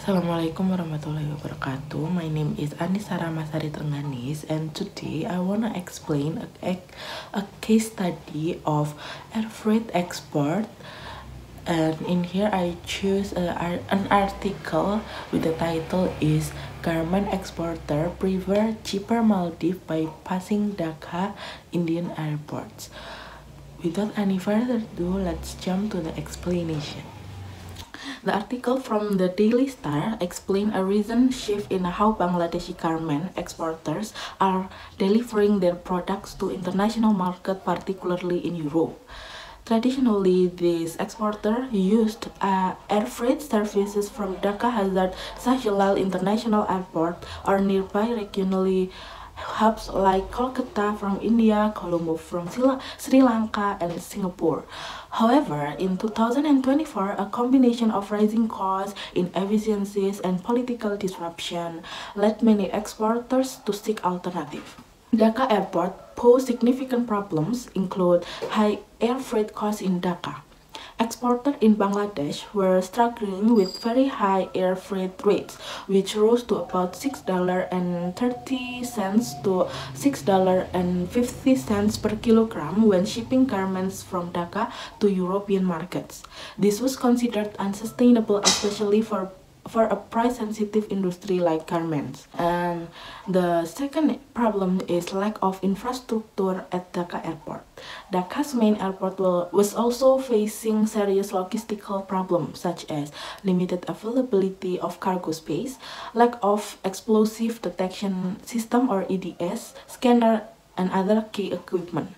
Assalamualaikum warahmatullahi wabarakatuh. My name is Anissa Ramasari Tengganis, and today I wanna explain a case study of air freight export. And in here I choose an article with the title is Garment Exporter Prefer Cheaper Maldives by Passing Dhaka Indian Airports. Without any further ado, let's jump to the explanation. The article from the Daily Star explained a recent shift in how Bangladeshi garment exporters are delivering their products to international market, particularly in Europe. Traditionally, these exporters used air freight services from Dhaka Hazrat Shahilalal International Airport or nearby regionally hubs like Kolkata from India, Colombo from Sri Lanka, and Singapore. However, in 2024, a combination of rising costs, inefficiencies, and political disruption led many exporters to seek alternatives. Dhaka Airport posed significant problems, include high air freight costs in Dhaka. Exporters in Bangladesh were struggling with very high air freight rates, which rose to about $6.30 to $6.50 per kilogram when shipping garments from Dhaka to European markets. This was considered unsustainable, especially for a price-sensitive industry like garments. And the second problem is lack of infrastructure at Dhaka Airport. Dhaka's main airport was also facing serious logistical problems such as limited availability of cargo space, lack of explosive detection system or EDS, scanner and other key equipment,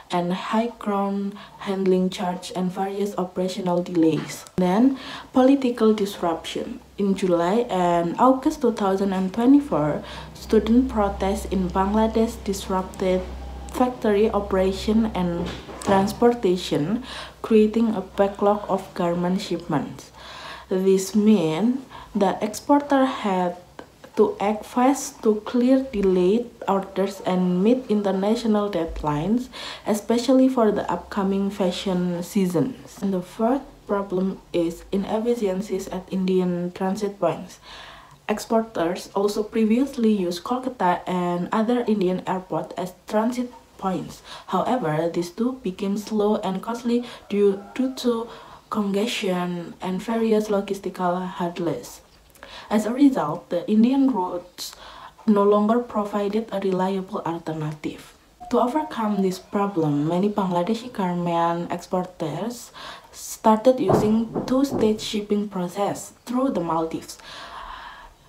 and high ground handling charge and various operational delays. Then, political disruption. In July and August 2024, student protests in Bangladesh disrupted factory operation and transportation, creating a backlog of garment shipments. This meant that exporter had to act fast to clear delayed orders and meet international deadlines, especially for the upcoming fashion seasons. And the fourth problem is inefficiencies at Indian transit points. Exporters also previously used Kolkata and other Indian airports as transit points. However, these two became slow and costly due to congestion and various logistical hurdles. As a result, the Indian routes no longer provided a reliable alternative. To overcome this problem, many Bangladeshi garment exporters started using two-stage shipping process through the Maldives.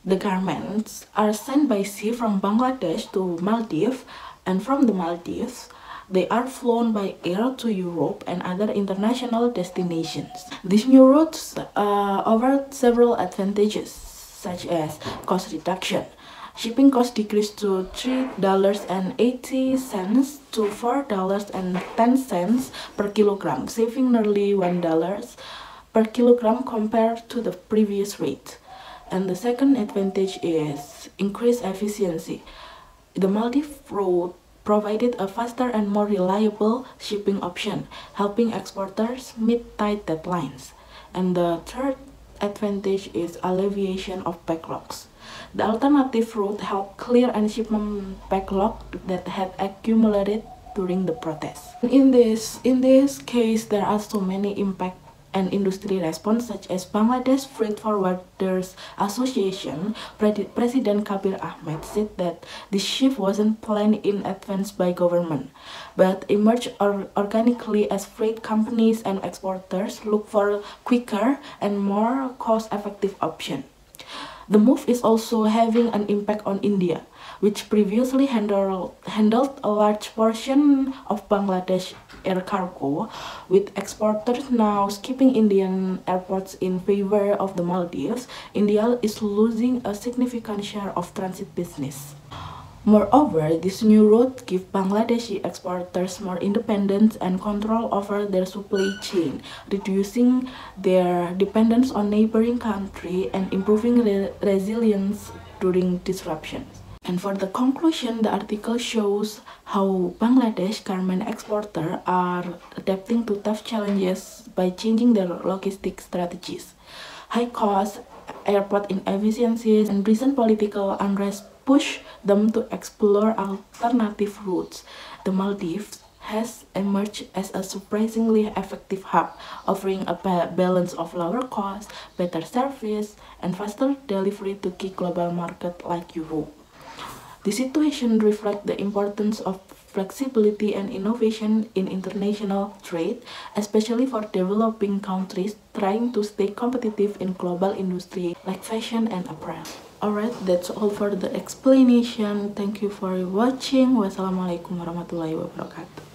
The garments are sent by sea from Bangladesh to Maldives, and from the Maldives, they are flown by air to Europe and other international destinations. These new routes offer several advantages, such as cost reduction. Shipping cost decreased to $3.80 to $4.10 per kilogram, saving nearly $1 per kilogram compared to the previous rate. And the second advantage is increased efficiency. The Maldives route provided a faster and more reliable shipping option, helping exporters meet tight deadlines. And the third advantage is alleviation of backlogs. The alternative route helped clear and shipment backlog that had accumulated during the protest. In this case, there are so many impact and industry response, such as Bangladesh Freight Forwarders Association. President Kabir Ahmed said that this shift wasn't planned in advance by government, but emerged organically as freight companies and exporters look for quicker and more cost-effective option. The move is also having an impact on India, which previously handled a large portion of Bangladesh air cargo, with exporters now skipping Indian airports in favor of the Maldives. India is losing a significant share of transit business. Moreover, this new route gives Bangladeshi exporters more independence and control over their supply chain, reducing their dependence on neighboring countries and improving resilience during disruptions. And for the conclusion, the article shows how Bangladesh garment exporters are adapting to tough challenges by changing their logistic strategies. High costs, airport inefficiencies, and recent political unrest push them to explore alternative routes. The Maldives has emerged as a surprisingly effective hub, offering a balance of lower cost, better service, and faster delivery to key global markets like Europe. The situation reflects the importance of flexibility and innovation in international trade, especially for developing countries trying to stay competitive in global industry like fashion and apparel. Alright, that's all for the explanation. Thank you for watching. Wassalamualaikum warahmatullahi wabarakatuh.